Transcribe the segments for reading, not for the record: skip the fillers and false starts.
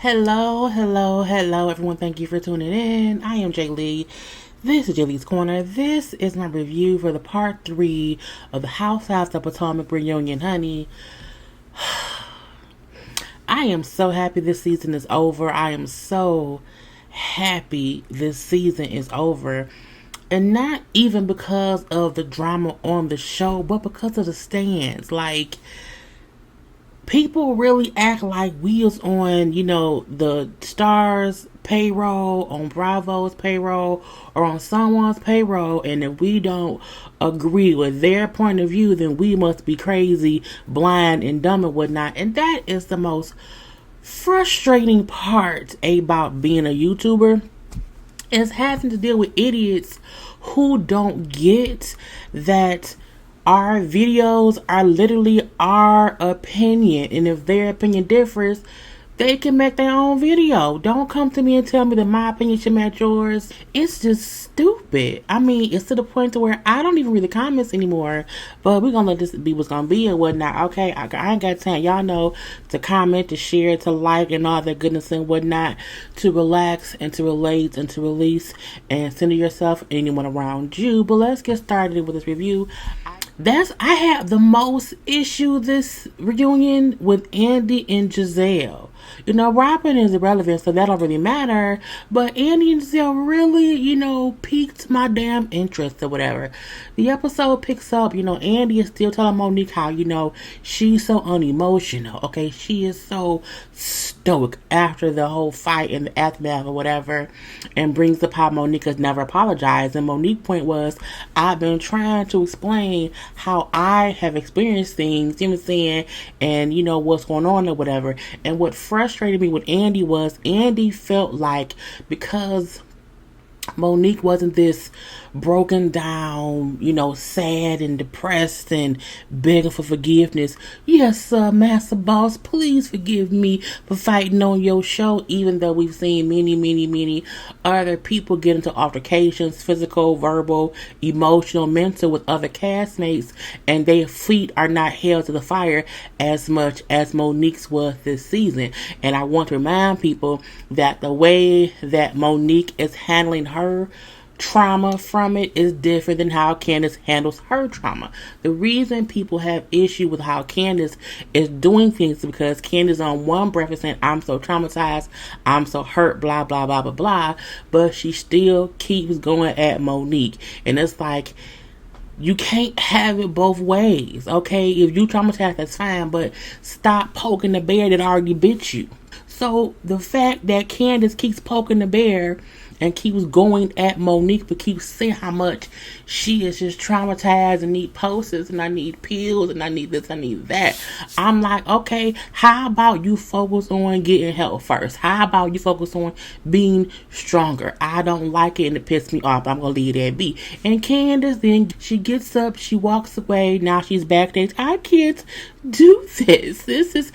Hello, everyone. Thank you for tuning in. I am JLee. This is JLeesCorner. This is my review for the part 3 of the Housewives of Potomac reunion, honey. I am so happy this season is over. I am so happy this season is over. And not even because of the drama on the show, but because of the stands. Like, people really act like we was on, the Stars payroll, on Bravo's payroll, or on someone's payroll, and if we don't agree with their point of view, then we must be crazy, blind, and dumb and whatnot. And that is the most frustrating part about being a YouTuber, is having to deal with idiots who don't get that our videos are literally our opinion, and if their opinion differs, they can make their own video. Don't come to me and tell me that my opinion should match yours. It's just stupid. I mean, it's to the point to where I don't even read the comments anymore, but we're gonna let this be what's gonna be and whatnot. Okay, I ain't got time. Y'all know to comment, to share, to like, and all that goodness and whatnot, to relax and to relate and to release and center yourself and anyone around you. But let's get started with this review. I have the most issue this reunion with Andy and Gizelle. Robin is irrelevant, so that don't really matter. But Andy and Gizelle really, piqued my damn interest or whatever. The episode picks up, Andy is still telling Monique how, she's so unemotional. Okay, she is so stoic after the whole fight and the aftermath or whatever, and brings up how Monique has never apologized. And Monique's point was, I've been trying to explain how I have experienced things, you know what I'm saying, and what's going on or whatever. And what frustrated me with Andy was, Andy felt like because Monique wasn't this broken down, sad and depressed and begging for forgiveness. Yes, Master Boss, please forgive me for fighting on your show, even though we've seen many other people get into altercations, physical, verbal, emotional, mental, with other castmates, and their feet are not held to the fire as much as Monique's was this season. And I want to remind people that the way that Monique is handling her trauma from it is different than how Candace handles her trauma. The reason people have issue with how Candace is doing things is because Candace on one breath is saying, I'm so traumatized, I'm so hurt, blah, blah, blah, blah, blah, but she still keeps going at Monique. And it's like, you can't have it both ways, okay? If you traumatized, that's fine, but stop poking the bear that already bit you. So the fact that Candace keeps poking the bear and keeps going at Monique, but keeps saying how much she is just traumatized and need posters and I need pills and I need this, I need that. I'm like, okay, how about you focus on getting help first? How about you focus on being stronger? I don't like it and it pissed me off, but I'm going to leave that be. And Candace, then she gets up, she walks away, now she's backstage. I can't do this. This is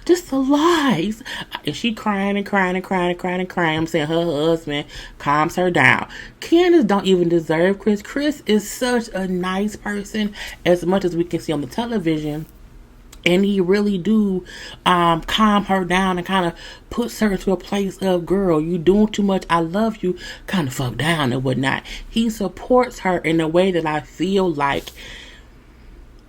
just the lies. And she crying. I'm saying her husband calms her down. Candace don't even deserve Chris. Chris is such a nice person, as much as we can see on the television. And he really do calm her down and kind of puts her into a place of, girl, you doing too much. I love you. Kind of fuck down and whatnot. He supports her in a way that I feel like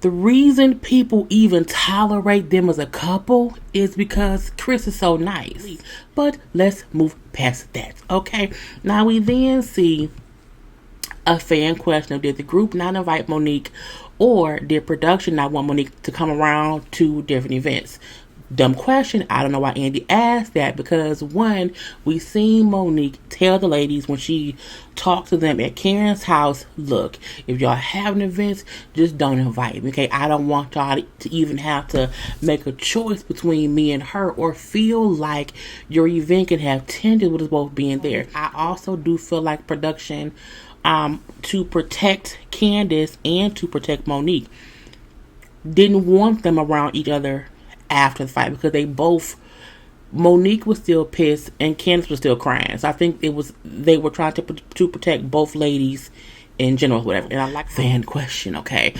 the reason people even tolerate them as a couple is because Chris is so nice. But let's move past that, okay? Now we then see a fan question of, did the group not invite Monique, or did production not want Monique to come around to different events? Dumb question. I don't know why Andy asked that, because one, we seen Monique tell the ladies when she talked to them at Karen's house, look, if y'all having events, just don't invite me, okay? I don't want y'all to even have to make a choice between me and her, or feel like your event can have tension with us both being there. I also do feel like production, to protect Candace and to protect Monique, didn't want them around each other after the fight, because Monique was still pissed and Candace was still crying. So I think they were trying to protect both ladies in general, whatever. And I like fan question, okay?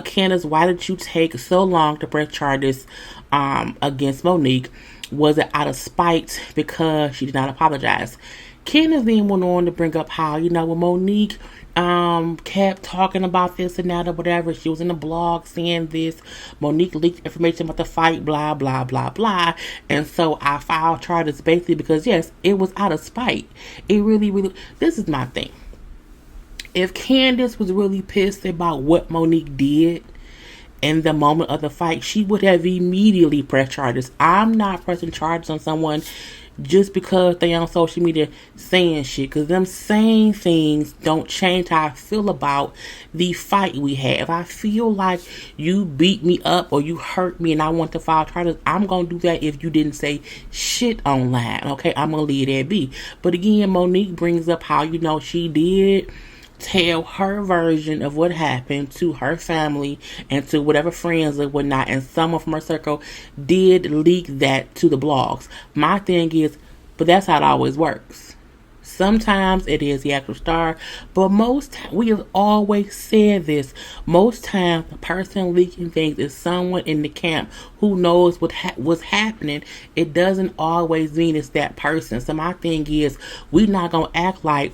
Candace, why did you take so long to press charges against Monique? Was it out of spite because she did not apologize? Candace then went on to bring up how, when Monique kept talking about this and that or whatever. She was in the blog saying this. Monique leaked information about the fight, blah, blah, blah, blah. And so I filed charges basically because, yes, it was out of spite. It really, really, this is my thing. If Candace was really pissed about what Monique did in the moment of the fight, she would have immediately pressed charges. I'm not pressing charges on someone just because they on social media saying shit, because them saying things don't change how I feel about the fight we had. If I feel like you beat me up or you hurt me and I want to file charges, I'm gonna do that if you didn't say shit online. Okay, I'm gonna leave that be. But again, Monique brings up how, she did tell her version of what happened to her family and to whatever friends and whatnot, and someone from her circle did leak that to the blogs. My thing is, but that's how it always works. Sometimes it is the actual star, but we have always said this, most times the person leaking things is someone in the camp who knows what's happening. It doesn't always mean it's that person. So my thing is, we're not gonna act like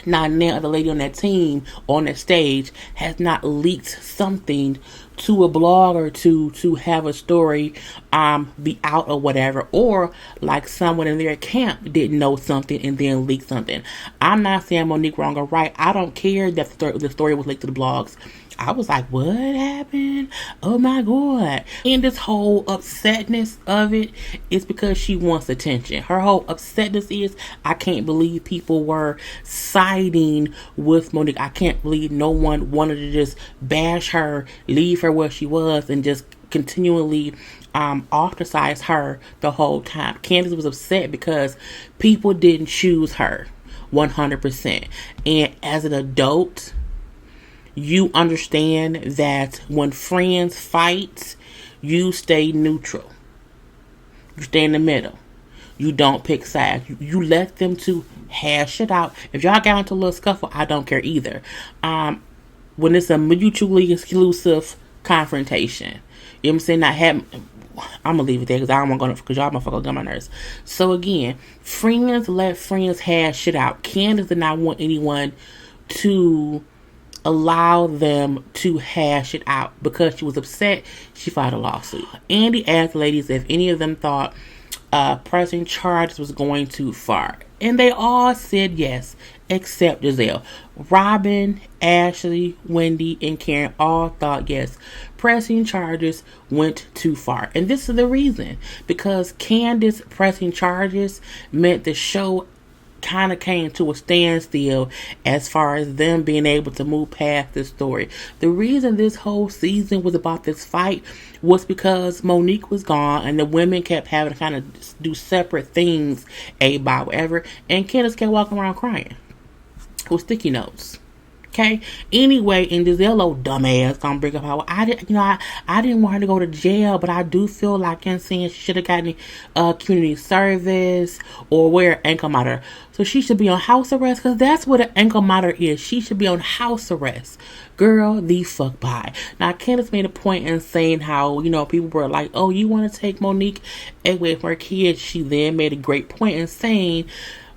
not now the lady on that team on that stage has not leaked something to a blogger to have a story be out or whatever, or like someone in their camp didn't know something and then leaked something. I'm not saying Monique wrong or right. I don't care that the story was leaked to the blogs. I was like, what happened? Oh my God. And this whole upsetness of it is because she wants attention. Her whole upsetness is, I can't believe people were siding with Monique. I can't believe no one wanted to just bash her, leave her where she was, and just continually ostracize her the whole time. Candace was upset because people didn't choose her 100%. And as an adult, you understand that when friends fight, you stay neutral. You stay in the middle. You don't pick sides. You let them to hash it out. If y'all got into a little scuffle, I don't care either. When it's a mutually exclusive confrontation, you know what I'm saying? I'm gonna leave it there because I don't want to go, because y'all motherfuckers get on my nerves. So again, friends let friends hash shit out. Candace did not want anyone to allow them to hash it out. Because she was upset, she filed a lawsuit. Andy asked ladies if any of them thought pressing charges was going too far, and they all said yes, except Gizelle. Robin, Ashley, Wendy, and Karen all thought yes, pressing charges went too far. And this is the reason, because Candace pressing charges meant the show kind of came to a standstill as far as them being able to move past this story. The reason this whole season was about this fight was because Monique was gone and the women kept having to kind of do separate things, by whatever, and Candace kept walking around crying with sticky notes. Okay. Anyway, and Gizelle, old dumbass, gonna bring up how I didn't want her to go to jail, but I do feel like she should have gotten community service or wear an ankle monitor. So she should be on house arrest, because that's what an ankle monitor is. She should be on house arrest. Girl, the fuck bye. Now, Candace made a point in saying how, people were like, oh, you want to take Monique away from her kids. She then made a great point in saying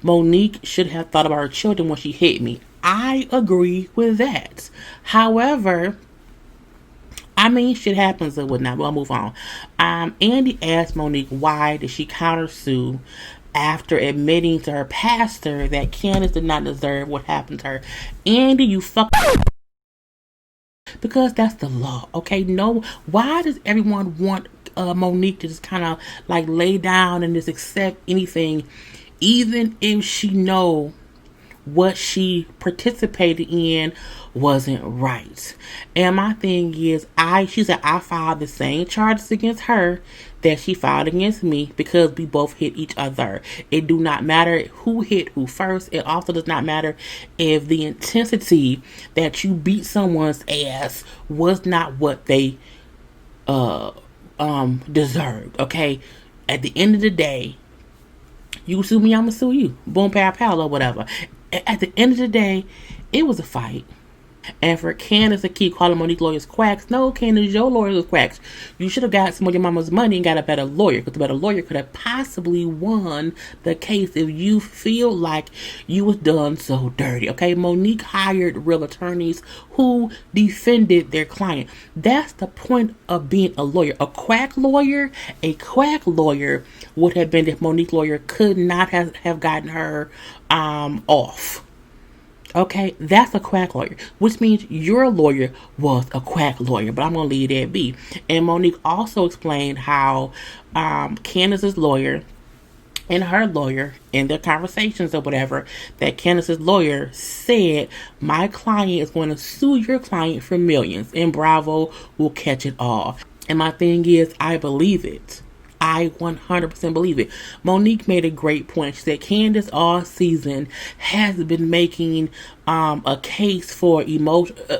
Monique should have thought about her children when she hit me. I agree with that. However, shit happens and whatnot. We'll move on. Andy asked Monique why did she countersue after admitting to her pastor that Candace did not deserve what happened to her. Andy, you fuck. Because that's the law, okay? No, why does everyone want Monique to just kind of like lay down and just accept anything, even if she know what she participated in wasn't right? And my thing is, she said I filed the same charges against her that she filed against me because we both hit each other. It do not matter who hit who first. It also does not matter if the intensity that you beat someone's ass was not what they deserved. Okay, at the end of the day, you sue me, I'ma sue you. Boom, pow, pow, or whatever. At the end of the day, it was a fight. And for Candace to keep calling Monique lawyers quacks, no, Candace, your lawyers was quacks. You should have got some of your mama's money and got a better lawyer, because the better lawyer could have possibly won the case if you feel like you was done so dirty. Okay, Monique hired real attorneys who defended their client. That's the point of being a lawyer. A quack lawyer would have been if Monique lawyer could not have gotten her off. Okay, that's a quack lawyer, which means your lawyer was a quack lawyer, but I'm going to leave that be. And Monique also explained how Candace's lawyer and her lawyer, in their conversations or whatever, that Candace's lawyer said, my client is going to sue your client for millions, and Bravo will catch it all. And my thing is, I believe it. I 100% believe it. Monique made a great point. She said Candace all season has been making a case for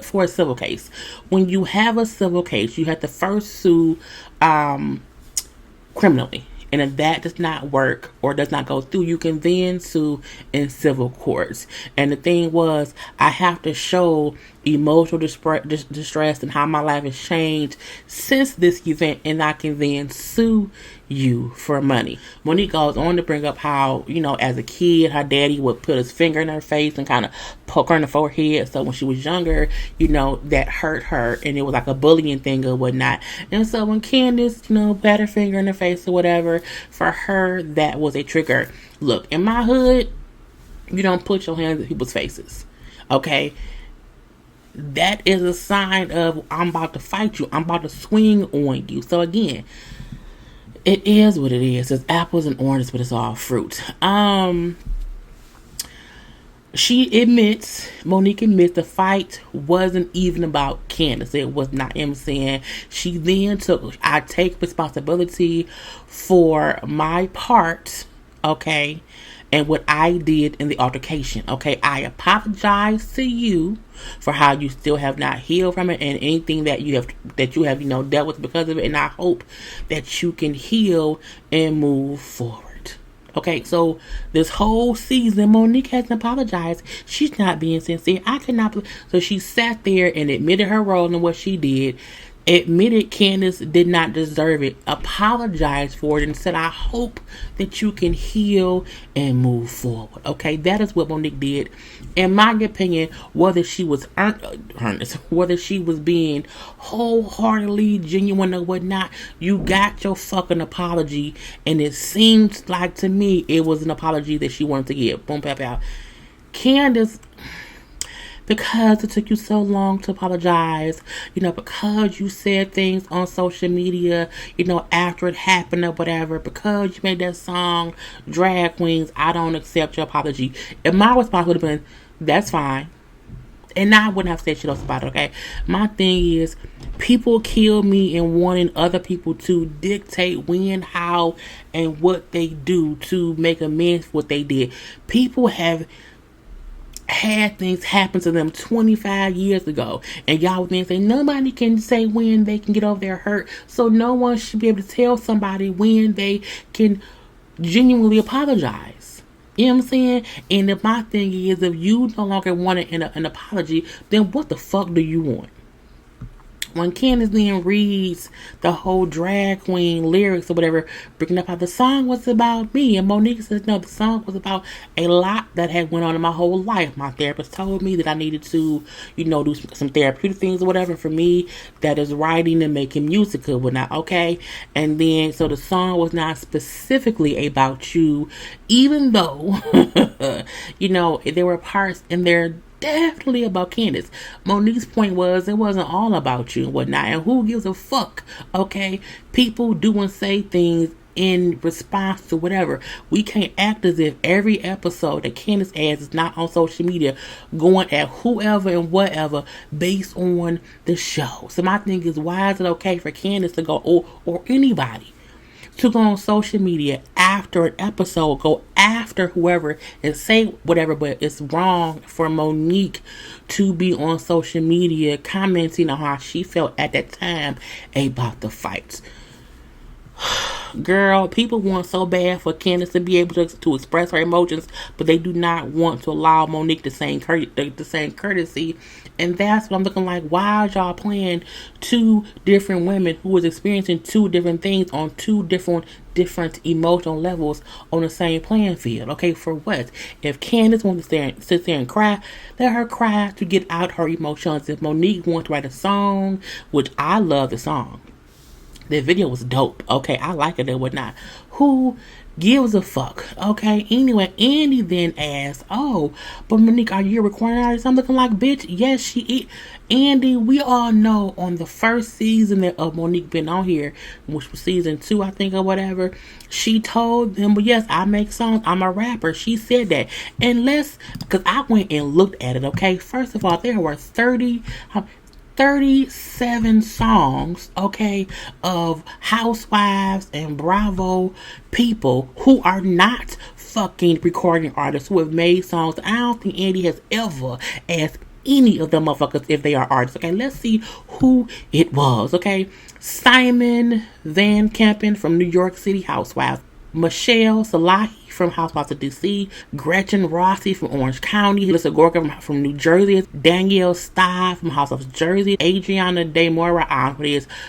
for a civil case. When you have a civil case, you have to first sue criminally. And if that does not work or does not go through, you can then sue in civil courts. And the thing was, I have to show emotional distress and how my life has changed since this event, and I can then sue you for money. Monique goes on to bring up how, as a kid, her daddy would put his finger in her face and kind of poke her in the forehead. So when she was younger, that hurt her, and it was like a bullying thing or whatnot. And so when Candace, pat her finger in her face or whatever, for her, that was a trigger. Look, in my hood, you don't put your hands in people's faces. Okay? That is a sign of, I'm about to fight you. I'm about to swing on you. So again, it is what it is. It's apples and oranges, but it's all fruit. Monique admits the fight wasn't even about Candace. It was not him saying. She then I take responsibility for my part, okay, and what I did in the altercation, okay. I apologize to you for how you still have not healed from it, and anything that you have dealt with because of it, and I hope that you can heal and move forward. Okay, so this whole season, Monique hasn't apologized. She's not being sincere. I cannot. So she sat there and admitted her role in what she did, admitted Candace did not deserve it, apologized for it, and said, I hope that you can heal and move forward. Okay, that is what Monique did. In my opinion, whether she was earnest, whether she was being wholeheartedly genuine or whatnot, you got your fucking apology, and it seems like to me it was an apology that she wanted to give. Boom, pow, pow. Candace, because it took you so long to apologize, because you said things on social media, after it happened or whatever, because you made that song, Drag Queens, I don't accept your apology. And my response would have been, that's fine. And I wouldn't have said shit else about it, okay? My thing is, people kill me in wanting other people to dictate when, how, and what they do to make amends for what they did. People have had things happen to them 25 years ago, and y'all would then say nobody can say when they can get over their hurt, so no one should be able to tell somebody when they can genuinely apologize. You know what I'm saying? And if my thing is, if you no longer want an apology, then what the fuck do you want? When Candace then reads the whole drag queen lyrics or whatever, bringing up how the song was about me, and Monique says, no, the song was about a lot that had went on in my whole life. My therapist told me that I needed to, do some therapeutic things or whatever. For me, that is writing and making music or whatnot, okay? And then, so the song was not specifically about you, even though, there were parts in there definitely about Candace. Monique's point was, it wasn't all about you and whatnot, and who gives a fuck, okay? People do and say things in response to whatever. We can't act as if every episode that Candace adds is not on social media going at whoever and whatever based on the show. So my thing is, why is it okay for Candace to go, or anybody, to go on social media after an episode, go after whoever and say whatever, but it's wrong for Monique to be on social media commenting on how she felt at that time about the fights. Girl, people want so bad for Candace to be able to express her emotions, but they do not want to allow Monique the same courtesy. And that's what I'm looking like. Why are y'all playing two different women who is experiencing two different things on two different emotional levels on the same playing field? Okay, for what? If Candace wants to sit there and cry, let her cry to get out her emotions. If Monique wants to write a song, which I love the song, the video was dope. Okay, I like it and whatnot. Who gives a fuck? Okay, anyway, Andy then asked, "Oh, but Monique, are you a recording artist?" I'm looking like, bitch, yes, she is. Andy, we all know on the first season of Monique been on here, which was season 2, I think, or whatever, she told them, well, yes, I make songs, I'm a rapper. She said that. And because I went and looked at it, okay? First of all, there were 37 songs, okay, of Housewives and Bravo people who are not fucking recording artists who have made songs. I don't think Andy has ever asked any of them motherfuckers if they are artists. Okay, let's see who it was. Okay, Simon Van Kempen from New York City Housewives, Michelle Salahi from Housewives of DC, Gretchen Rossi from Orange County, Lisa Gorka from New Jersey, Danielle Stye from Housewives of Jersey, Adriana De Moura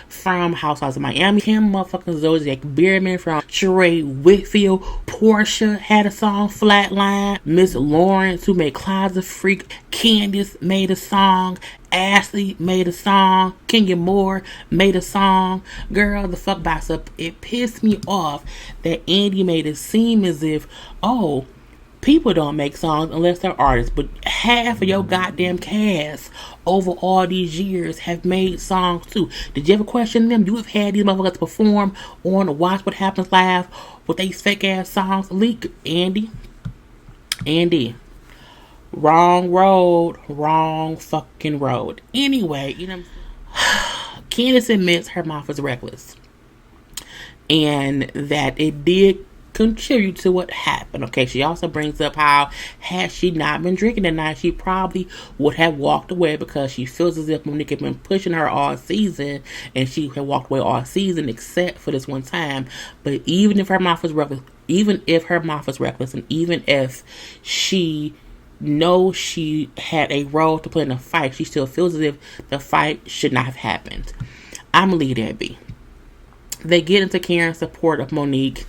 from Housewives of Miami, Kim motherfucking Zodiac Bierman from Sheree Whitfield, Portia had a song, Flatline, Miss Lawrence who made Closet Freak, Candace made a song, Ashley made a song, Kenya Moore made a song. Girl, the fuck box up. It pissed me off that Andy made it seem as if, oh, people don't make songs unless they're artists, but half of your goddamn cast over all these years have made songs too. Did you ever question them? You have had these motherfuckers perform on Watch What Happens Live with these fake ass songs. Leak, Andy. Wrong road, wrong fucking road. Anyway, Candace admits her mouth was reckless. And that it did contribute to what happened. Okay, she also brings up how had she not been drinking that night, she probably would have walked away because she feels as if Monique had been pushing her all season and she had walked away all season except for this one time. But even if her mouth was reckless, and even if she knows she had a role to play in the fight, she still feels as if the fight should not have happened. I'm gonna leave that be. They get into Karen's support of Monique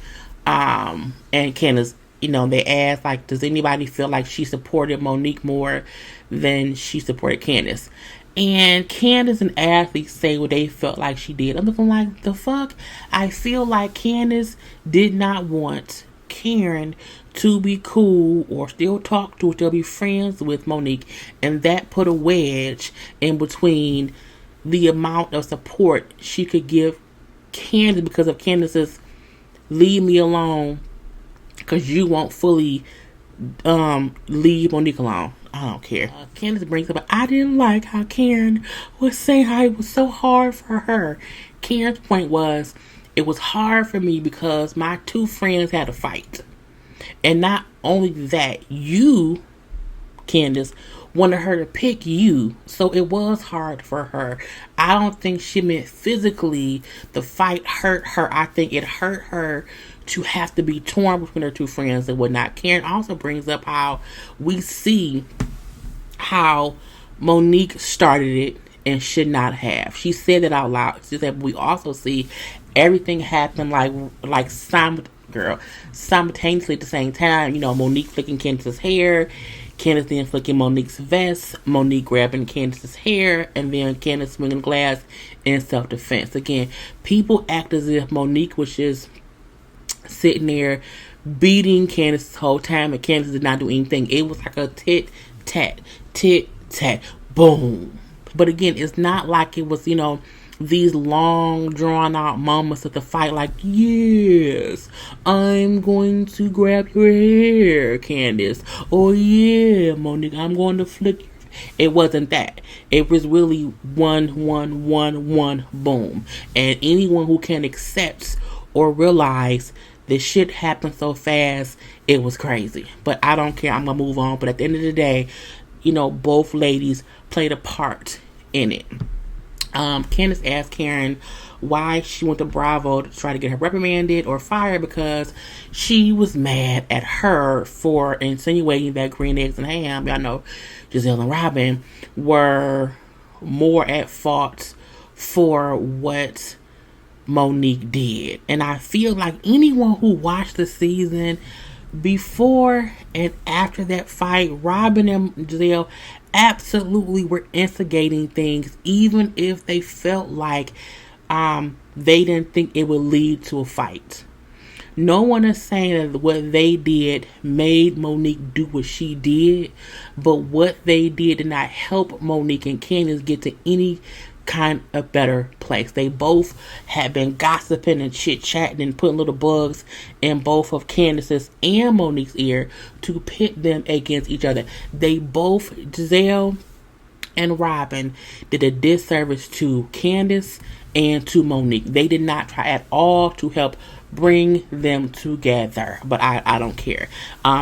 and Candace. They ask, like, does anybody feel like she supported Monique more than she supported Candace? And Candace and Ashley say what they felt like she did. I'm looking like, the fuck? I feel like Candace did not want Karen to be cool or still talk to or still be friends with Monique, and that put a wedge in between the amount of support she could give Candace because of Candace's leave me alone because you won't fully leave Monique alone. I don't care. Candace brings up, I didn't like how Karen was saying how it was so hard for her. Karen's point was, it was hard for me because my two friends had a fight. And not only that, you, Candace, wanted her to pick you. So it was hard for her. I don't think she meant physically the fight hurt her. I think it hurt her to have to be torn between her two friends and whatnot. Karen also brings up how we see how Monique started it and should not have. She said it out loud. She said, we also see everything happen like simultaneously at the same time. Monique flicking Candace's hair, Candace then flicking Monique's vest, Monique grabbing Candace's hair, and then Candace swinging glass in self-defense. Again, people act as if Monique was just sitting there beating Candace this whole time, and Candace did not do anything. It was like a tit-tat, boom. But again, it's not like it was, these long drawn out moments of the fight, like, yes, I'm going to grab your hair, Candace. Oh yeah, Monique, I'm going to flick your. It wasn't that. It was really one, boom. And anyone who can accept or realize this shit happened so fast, it was crazy. But I don't care. I'm gonna move on. But at the end of the day, both ladies played a part in it. Candace asked Karen why she went to Bravo to try to get her reprimanded or fired because she was mad at her for insinuating that green eggs and ham, y'all know Gizelle and Robin, were more at fault for what Monique did. And I feel like anyone who watched the season before and after that fight, Robin and Gizelle absolutely were instigating things, even if they felt like they didn't think it would lead to a fight. No one is saying that what they did made Monique do what she did, but what they did not help Monique and Candace get to any kind of better place. They both had been gossiping and chit-chatting and putting little bugs in both of Candace's and Monique's ear to pit them against each other. They both, Gizelle and Robin, did a disservice to Candace and to Monique. They did not try at all to help bring them together, but I don't care.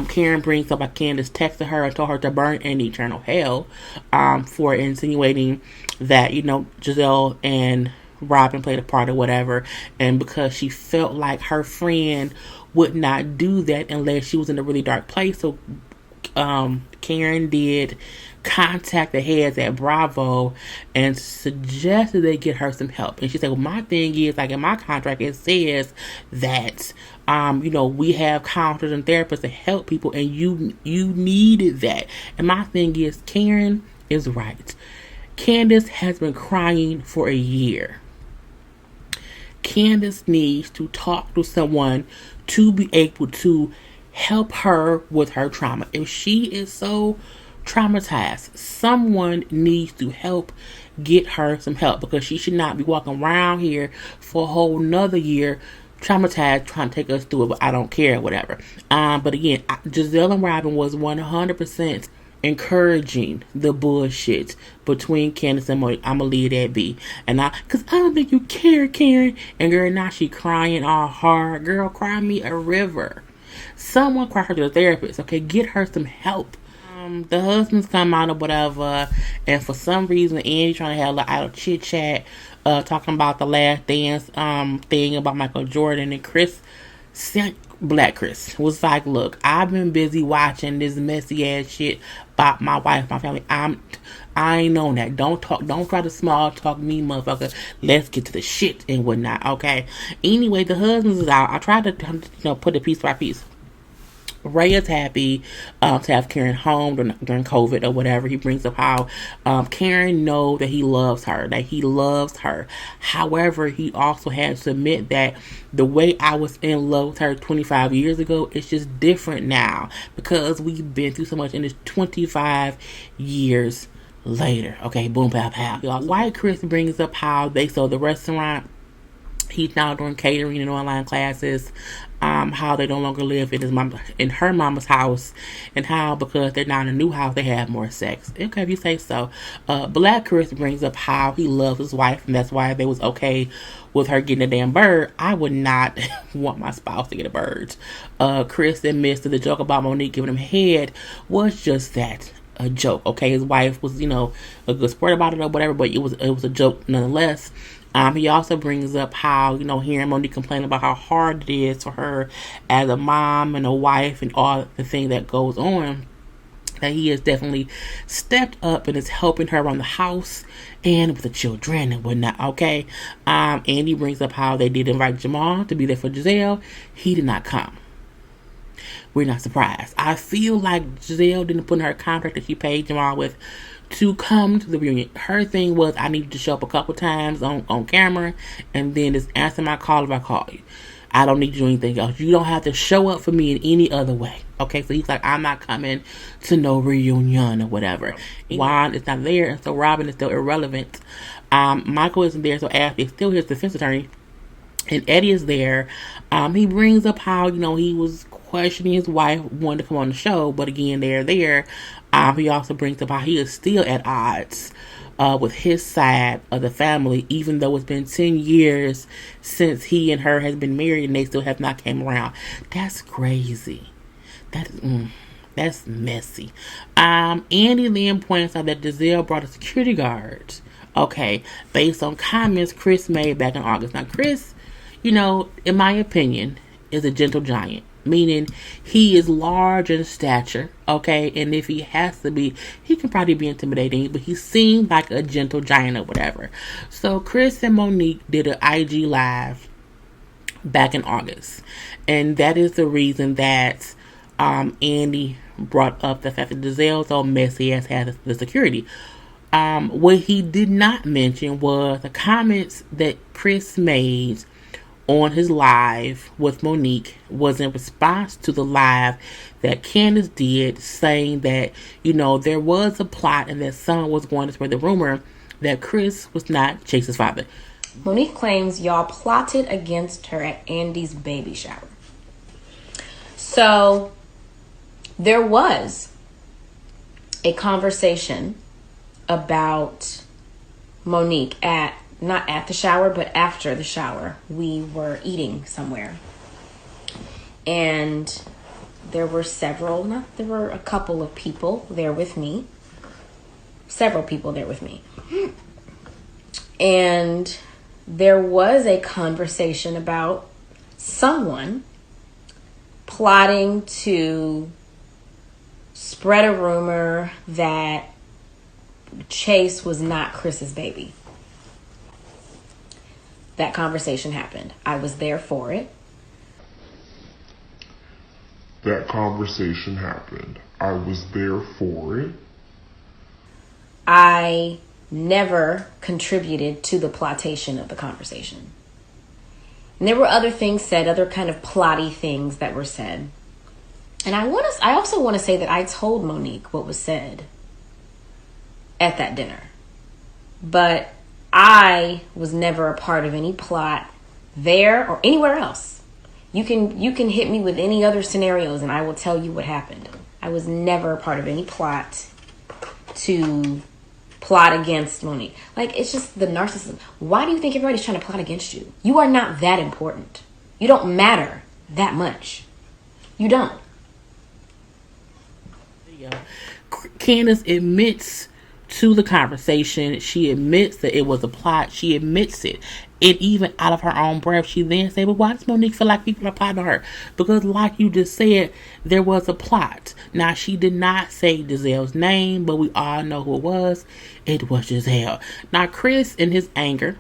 Karen brings up how Candace texted her and told her to burn in eternal hell for insinuating that, Gizelle and Robin played a part or whatever, and because she felt like her friend would not do that unless she was in a really dark place. So Karen did contact the heads at Bravo and suggested they get her some help. And she said, well, my thing is, like, in my contract, it says that, we have counselors and therapists to help people, and you needed that. And my thing is, Karen is right. Candace has been crying for a year. Candace needs to talk to someone to be able to help her with her trauma. If she is so traumatized, someone needs to help get her some help, because she should not be walking around here for a whole nother year traumatized trying to take us through it. But I don't care, whatever. But again, Gizelle and Robin was 100% encouraging the bullshit between Candace and Monique. I'm gonna leave that be. And cause I don't think you care, Karen. And girl, now she crying all hard. Girl, cry me a river. Someone cry her to the therapist. Okay, get her some help. The husbands come out or whatever, and for some reason Andy trying to have a idle chit chat, talking about the Last Dance thing about Michael Jordan, and Black Chris was like, look, I've been busy watching this messy ass shit about my wife, my family. I ain't on that. Don't try to small talk me, motherfucker. Let's get to the shit and whatnot, okay? Anyway, the husbands is out. I tried to put it piece by piece. Ray is happy to have Karen home during COVID or whatever. He brings up how Karen knows that he loves her. However, he also has to admit that the way I was in love with her 25 years ago, it's just different now because we've been through so much in this 25 years later. Okay, boom, pow, pow. White Chris brings up how they sold the restaurant. He's now doing catering and online classes. How they no longer live in her mama's house, and how because they're now in a new house they have more sex. Okay, if you say so. Black Chris brings up how he loves his wife, and that's why they was okay with her getting a damn bird. I would not want my spouse to get a bird. Chris admits that the joke about Monique giving him head was just that. A joke. Okay, his wife was, a good sport about it or whatever, but it was a joke nonetheless. He also brings up how, hearing Monique complain about how hard it is for her as a mom and a wife and all the thing that goes on, that he has definitely stepped up and is helping her around the house and with the children and whatnot, okay? Andy brings up how they did invite Jamal to be there for Gizelle. He did not come. We're not surprised. I feel like Gizelle didn't put in her contract that she paid Jamal with to come to the reunion. Her thing was, I needed to show up a couple times on camera and then just answer my call if I call you. I don't need to do anything else. You don't have to show up for me in any other way. Okay, so he's like, I'm not coming to no reunion or whatever. Juan is not there, and so Robin is still irrelevant. Michael isn't there, so Ashley is still his defense attorney. And Eddie is there. He brings up how, he was questioning his wife, wanted to come on the show, but again, they're there. He also brings up how he is still at odds with his side of the family, even though it's been 10 years since he and her has been married and they still have not came around. That's crazy. That's messy. Andy then points out that Gizelle brought a security guard Okay, based on comments Chris made back in August. Now, Chris, you know, in my opinion, is a gentle giant, meaning he is large in stature, okay? And if he has to be, he can probably be intimidating, but he seemed like a gentle giant or whatever. So Chris and Monique did an IG live back in August. And that is the reason that Andy brought up the fact that Gizelle's old messy ass has the security. What he did not mention was the comments that Chris made on his live with Monique was in response to the live that Candace did, saying that, you know, there was a plot and that someone was going to spread the rumor that Chris was not Chase's father. Monique claims y'all plotted against her at Andy's baby shower. So there was a conversation about Monique not at the shower, but after the shower. We were eating somewhere. And there were a couple of people there with me. Several people there with me. And there was a conversation about someone plotting to spread a rumor that Chase was not Chris's baby. That conversation happened. I was there for it. That conversation happened. I was there for it. I never contributed to the plotation of the conversation. And there were other things said, other kind of plotty things that were said. And I also want to say that I told Monique what was said at that dinner. But I was never a part of any plot there or anywhere else. You can hit me with any other scenarios and I will tell you what happened. I was never a part of any plot to plot against Monique. Like, it's just the narcissism. Why do you think everybody's trying to plot against you? You are not that important. You don't matter that much. You don't. Candace admits to the conversation. She admits that it was a plot. She admits it. And even out of her own breath, she then said, well, why does Monique feel like people are plotting on her? Because like you just said, there was a plot. Now, she did not say Gizelle's name, but we all know who it was. It was Gizelle. Now, Chris, in his anger,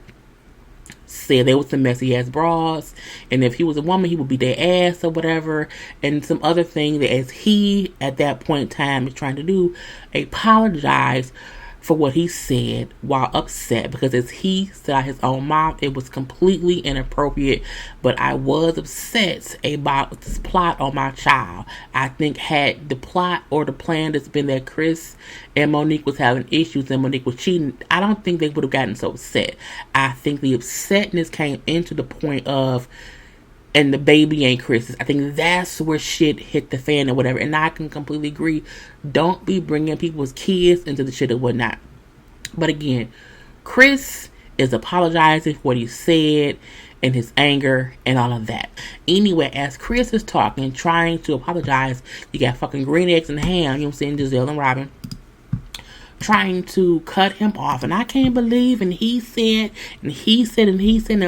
said there was some messy ass bras, and if he was a woman, he would beat their ass or whatever, and some other thing that as he, at that point in time, is trying to do, apologize for what he said while upset, because as he said out his own mouth, it was completely inappropriate. But I was upset about this plot on my child. I think had the plot or the plan that's been that Chris and Monique was having issues and Monique was cheating, I don't think they would have gotten so upset. I think the upsetness came into the point of, and the baby ain't Chris's. I think that's where shit hit the fan or whatever. And I can completely agree. Don't be bringing people's kids into the shit or whatnot. But again, Chris is apologizing for what he said and his anger and all of that. Anyway, as Chris is talking, trying to apologize, you got fucking green eggs and ham, you know what I'm saying, Gizelle and Robin, trying to cut him off. And I can't believe, and he said, and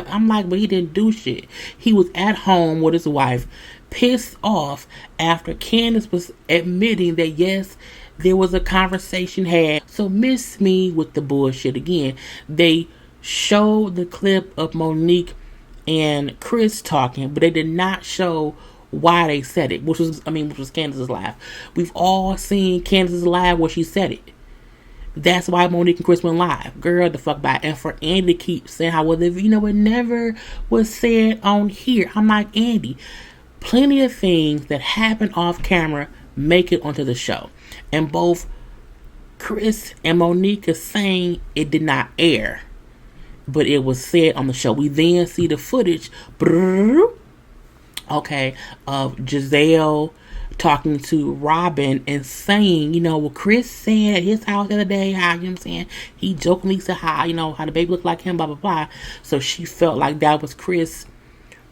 I'm like, but he didn't do shit. He was at home with his wife, pissed off after Candace was admitting that yes, there was a conversation had. So miss me with the bullshit again. They showed the clip of Monique and Chris talking, but they did not show why they said it, which was Candace's live. We've all seen Candace's live where she said it. That's why Monique and Chris went live. Girl, the fuck by. And for Andy to keep saying how, well, it never was said on here. I'm like, Andy, plenty of things that happen off camera make it onto the show. And both Chris and Monique are saying it did not air, but it was said on the show. We then see the footage, of Gizelle talking to Robin and saying, what Chris said at his house the other day, how, he jokingly said how the baby looked like him, blah, blah, blah. So she felt like that was Chris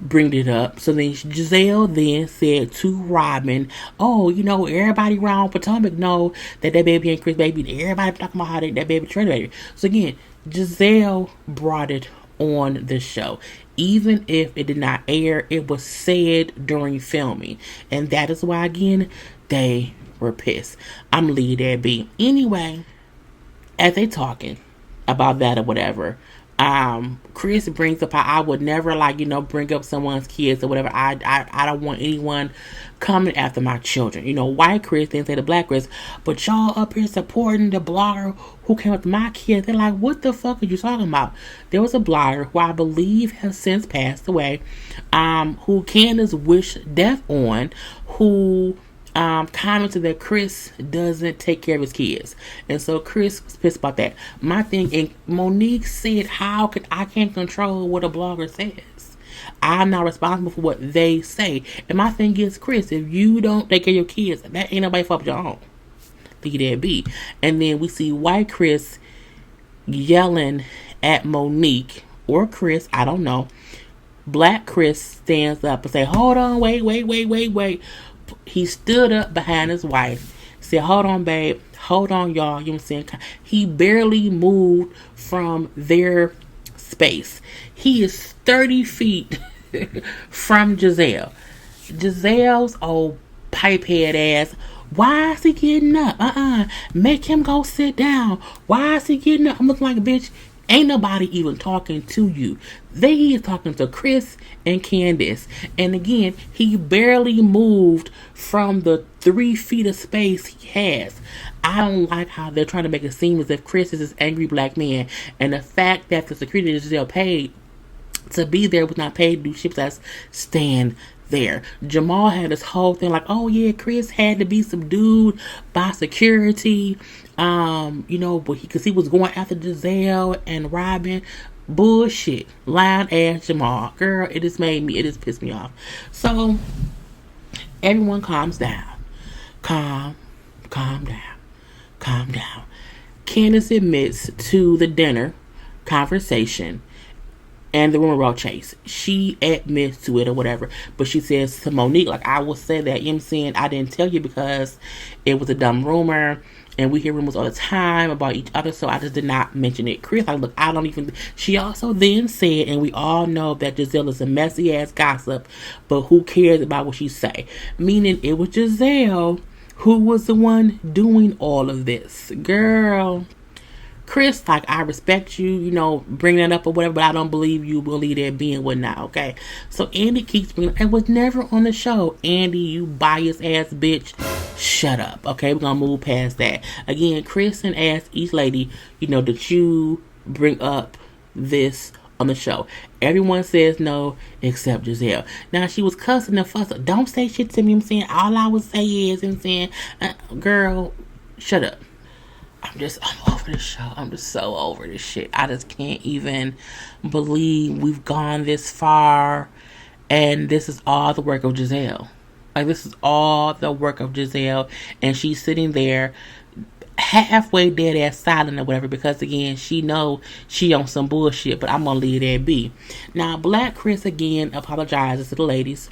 bring it up. So then Gizelle then said to Robin, "Oh, everybody around Potomac know that baby ain't Chris baby. Everybody talking about how that baby Trey baby." So again, Gizelle brought it on the show. Even if it did not air, it was said during filming. And that is why, again, they were pissed. I'm leaving that be. Anyway, as they talking about that or whatever, Chris brings up how I would never bring up someone's kids or whatever. I don't want anyone coming after my children. White Chris didn't say the black Chris, but y'all up here supporting the blogger who came after my kids. They're like, what the fuck are you talking about? There was a blogger who I believe has since passed away, who Candace wished death on, who commented that Chris doesn't take care of his kids. And so Chris was pissed about that. My thing, and Monique said, I can't control what a blogger says. I'm not responsible for what they say. And my thing is, Chris, if you don't take care of your kids, that ain't nobody fault but your own. Leave that be. And then we see white Chris yelling at Monique or Chris, I don't know. Black Chris stands up and say, hold on, wait. He stood up behind his wife, said, hold on, babe, hold on, y'all. You know what I'm saying? He barely moved from their space. He is 30 feet from Gizelle. Gizelle's old pipehead ass. Why is he getting up? Make him go sit down. Why is he getting up? I'm looking like a bitch. Ain't nobody even talking to you. He is talking to Chris and Candace. And again, he barely moved from the 3 feet of space he has. I don't like how they're trying to make it seem as if Chris is this angry black man. And the fact that the security that Gizelle paid to be there was not paid to do shit as stand there. Jamal had this whole thing like, oh yeah, Chris had to be subdued by security, because he was going after Gizelle and Robin. Bullshit. Lying ass Jamal. Girl, it just pissed me off. So everyone calms down. Calm down. Candace admits to the dinner conversation and the rumor about Chase. She admits to it or whatever. But she says to Monique, I will say that, you know what I'm saying, I didn't tell you because it was a dumb rumor. And we hear rumors all the time about each other. So I just did not mention it. Chris, look, I don't even... She also then said, and we all know that Gizelle is a messy ass gossip. But who cares about what she say? Meaning it was Gizelle who was the one doing all of this. Girl... Chris, I respect you, bring that up or whatever, but I don't believe you will leave that being whatnot, okay? So Andy keeps bringing it was never on the show. Andy, you biased ass bitch, shut up, okay? We're gonna move past that. Again, Chris and ask each lady, that you bring up this on the show. Everyone says no except Gizelle. Now, she was cussing and fussing. Don't say shit to me, I'm saying. All I would say is, I'm saying, girl, shut up. I'm over this show. I'm just so over this shit. I just can't even believe we've gone this far. And this is all the work of Gizelle. This is all the work of Gizelle. And she's sitting there halfway dead ass silent or whatever. Because again, she know she on some bullshit. But I'm going to leave that be. Now, Black Chris again apologizes to the ladies.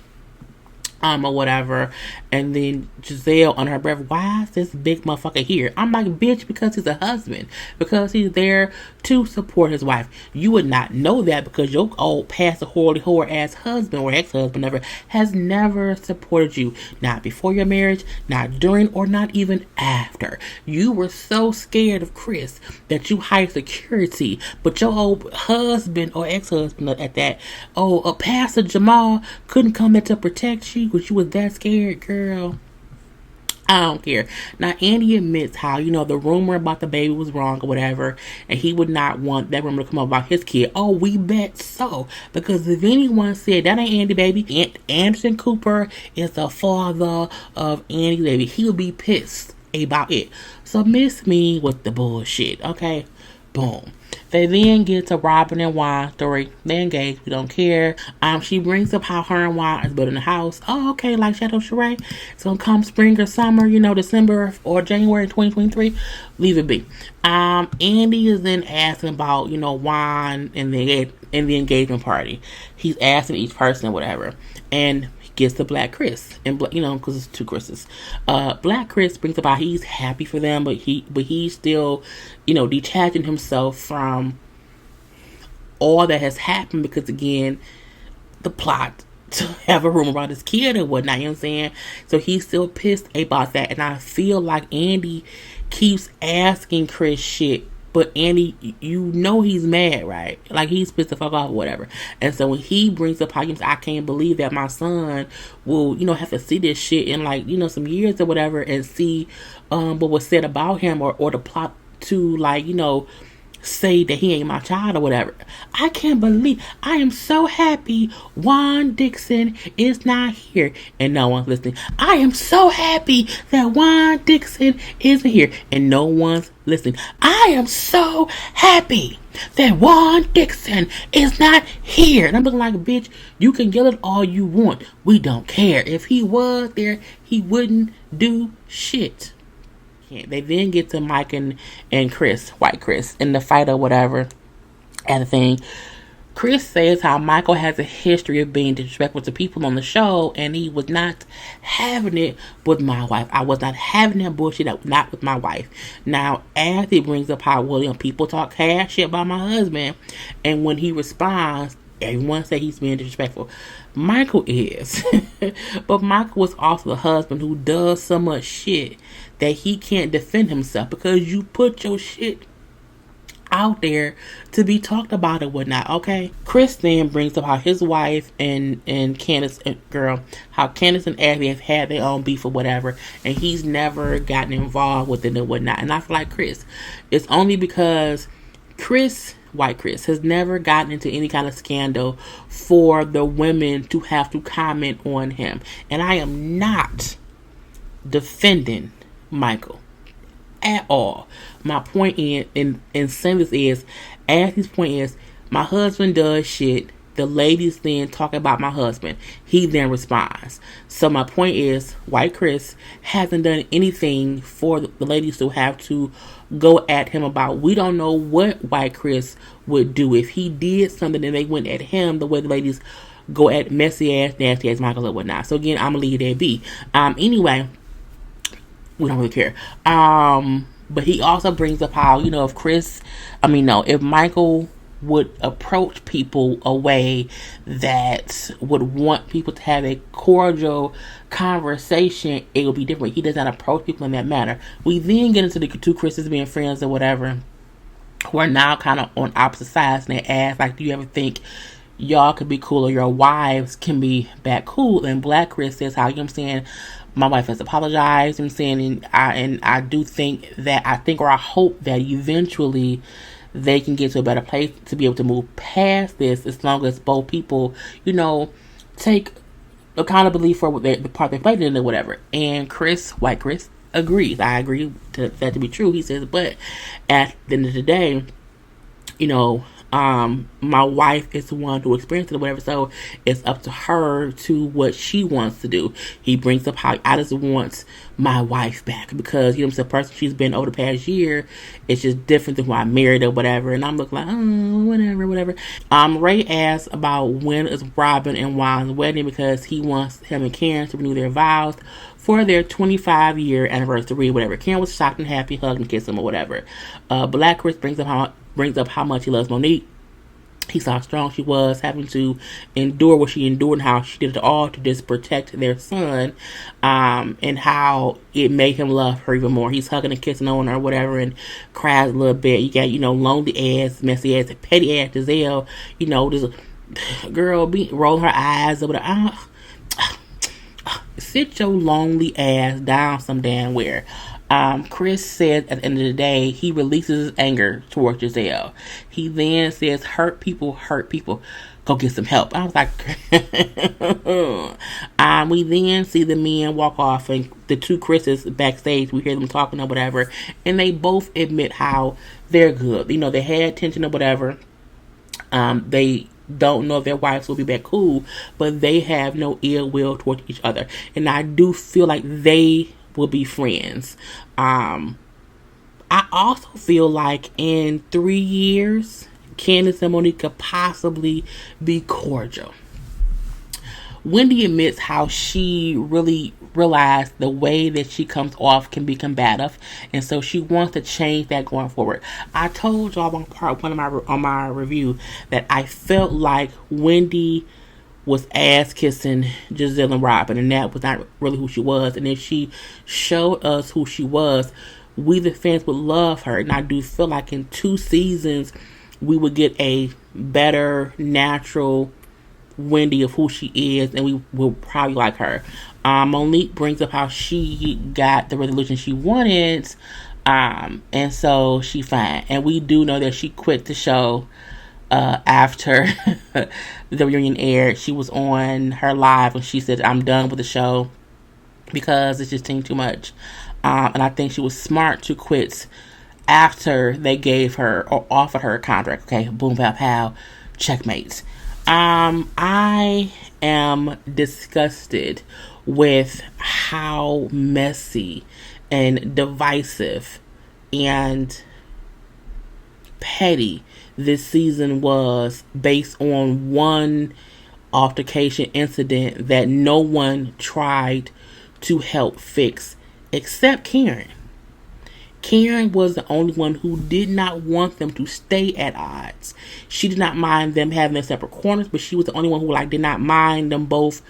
Or whatever, and then Gizelle on her breath, why is this big motherfucker here? I'm like, bitch, because he's a husband, because he's there to support his wife. You would not know that because your old past holy whore ass husband or ex-husband has never supported you, not before your marriage, not during, or not even after. You were so scared of Chris that you hired security, but your old husband or ex-husband at that, Pastor Jamal couldn't come in to protect you because you was that scared, girl. I don't care. Now, Andy admits how, the rumor about the baby was wrong or whatever, and he would not want that rumor to come up about his kid. Oh, we bet so. Because if anyone said, that ain't Andy baby, Anderson Cooper is the father of Andy baby, he would be pissed about it. So miss me with the bullshit, okay? Boom. They then get to Robin and Juan's story. They engage. We don't care. She brings up how her and Juan is building a house. Oh, okay, like Chateau Charest. It's going to come spring or summer, December or January 2023. Leave it be. Andy is then asking about, Juan and in the engagement party. He's asking each person or whatever, and he gets to Black Chris, and because it's two Chris's. Black Chris brings up how he's happy for them, but he's still, detaching himself from all that has happened because, again, the plot to have a rumor about his kid and whatnot, you know what I'm saying? So he's still pissed about that, and I feel like Andy keeps asking Chris shit, but Andy, he's mad, right? Like, he's pissed the fuck off or whatever. And so when he brings up how I can't believe that my son will, have to see this shit in, like, some years or whatever, and see what was said about him, or the plot to, like, say that he ain't my child or whatever. I can't believe, I am so happy Juan Dixon is not here and no one's listening. I am so happy that Juan Dixon isn't here and no one's listening. I am so happy that Juan Dixon is not here. And I'm looking like, bitch, you can yell it all you want. We don't care. If he was there, he wouldn't do shit. They then get to Mike and Chris, White Chris, in the fight or whatever. And the thing, Chris says how Michael has a history of being disrespectful to people on the show, and he was not having it with my wife. I was not having that bullshit, not with my wife. Now, as he brings up how, people talk cash shit about my husband, and when he responds, everyone say he's being disrespectful. Michael is. But Michael was also the husband who does so much shit that he can't defend himself because you put your shit out there to be talked about and whatnot, okay? Chris then brings up how his wife and Candace, how Candace and Ashley have had their own beef or whatever, and he's never gotten involved with it and whatnot. And I feel like Chris, it's only because White Chris has never gotten into any kind of scandal for the women to have to comment on him. And I am not defending Michael at all. My point in saying this is, Ashley's point is, my husband does shit. The ladies then talk about my husband. He then responds. So my point is, White Chris hasn't done anything for the ladies to have to go at him about. We don't know what White Chris would do if he did something and they went at him the way the ladies go at messy ass, nasty ass Michael or whatnot. So again, I'm gonna leave that be. Anyway, we don't really care. But he also brings up how, if Michael would approach people a way that would want people to have a cordial conversation, it would be different. He does not approach people in that manner. We then get into the two Chris's being friends or whatever, who are now kind of on opposite sides, and they ask, like, do you ever think y'all could be cool or your wives can be back cool? And Black Chris says how, my wife has apologized, and I do think that, I hope that eventually they can get to a better place to be able to move past this, as long as both people, take accountability for the part they played in it or whatever. And White Chris, agrees. I agree to that to be true. He says, but at the end of the day, my wife is the one who experienced it or whatever, so it's up to her to what she wants to do. He brings up how I just want my wife back because, the person she's been over the past year, it's just different than who I married or whatever. And I'm looking like, whatever. Ray asks about when is Robin and Juan's wedding because he wants him and Karen to renew their vows for their 25-year anniversary, whatever. Karen was shocked and happy, hugged and kissed him or whatever. Black Chris brings up how much he loves Monique. He saw how strong she was, having to endure what she endured, and how she did it all to just protect their son, and how it made him love her even more. He's hugging and kissing on her or whatever, and cries a little bit. You got, lonely ass, messy ass, petty ass Gizelle, this girl rolling her eyes or whatever. Sit your lonely ass down some damn where. Chris said at the end of the day, he releases his anger towards Gizelle. He then says, hurt people. Go get some help. I was like, we then see the men walk off, and the two Chris's backstage, we hear them talking or whatever, and they both admit how they're good. They had tension or whatever. They don't know if their wives will be back cool, but they have no ill will towards each other. And I do feel like they will be friends. I also feel like in 3 years, Candace and Monique could possibly be cordial. Wendy admits how she really realized the way that she comes off can be combative, and so she wants to change that going forward. I told y'all on my review that I felt like Wendy was ass kissing Gizelle and Robin, and that was not really who she was. And if she showed us who she was, we the fans would love her. And I do feel like in 2 seasons we would get a better natural Wendy of who she is, and we will probably like her. Monique brings up how she got the resolution she wanted, and so she fine. And we do know that she quit the show after the reunion aired. She was on her live and she said, "I'm done with the show because it's just too much." And I think she was smart to quit after they gave her or offered her a contract. Okay, boom, pow, pow, checkmate. I am disgusted with how messy and divisive and petty this season was, based on one altercation incident that no one tried to help fix except Karen. Karen was the only one who did not want them to stay at odds. She did not mind them having their separate corners, but she was the only one who did not mind them both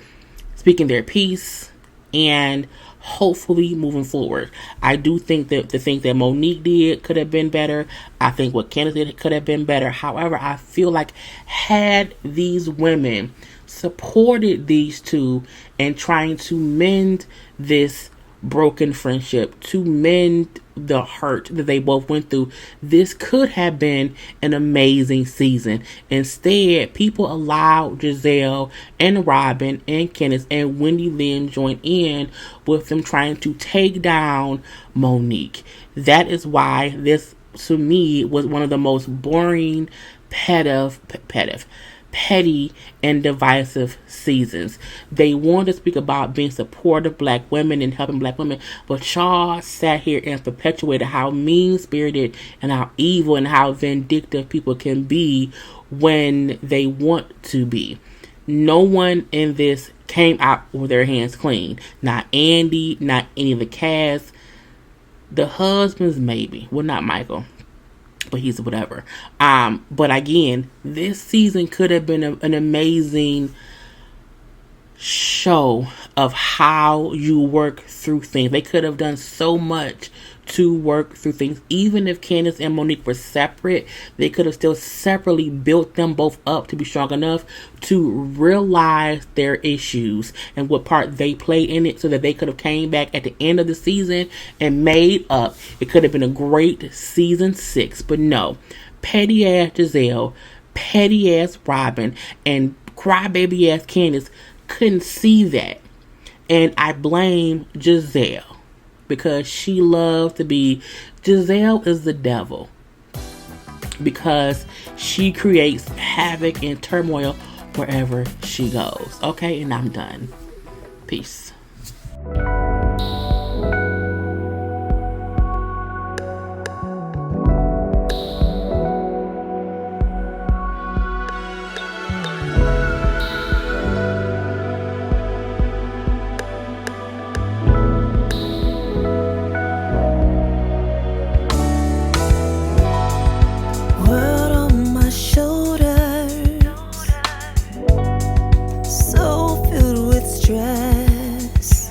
speaking their piece and hopefully moving forward. I do think that the things that Monique did could have been better. I think what Candace did could have been better. However, I feel like had these women supported these two and trying to mend this broken friendship, to mend the hurt that they both went through, this could have been an amazing season. Instead, people allowed Gizelle and Robin and Candace and Wendy Lynn join in with them trying to take down Monique. That is why this, to me, was one of the most boring, petty and divisive seasons. They wanted to speak about being supportive of black women and helping black women, but y'all sat here and perpetuated how mean-spirited and how evil and how vindictive people can be when they want to be. No one in this came out with their hands clean. Not Andy, not any of the cast. The husbands maybe. Well, not Michael, but he's whatever. But again, this season could have been an amazing show of how you work through things. They could have done so much to work through things. Even if Candace and Monique were separate, they could have still separately built them both up to be strong enough to realize their issues and what part they play in it, so that they could have came back at the end of the season and made up. It could have been a great season 6, but no. Petty ass Gizelle, petty ass Robin, and crybaby ass Candace couldn't see that. And I blame Gizelle, because she loves to be, Gizelle is the devil, because she creates havoc and turmoil wherever she goes. Okay, and I'm done. Peace.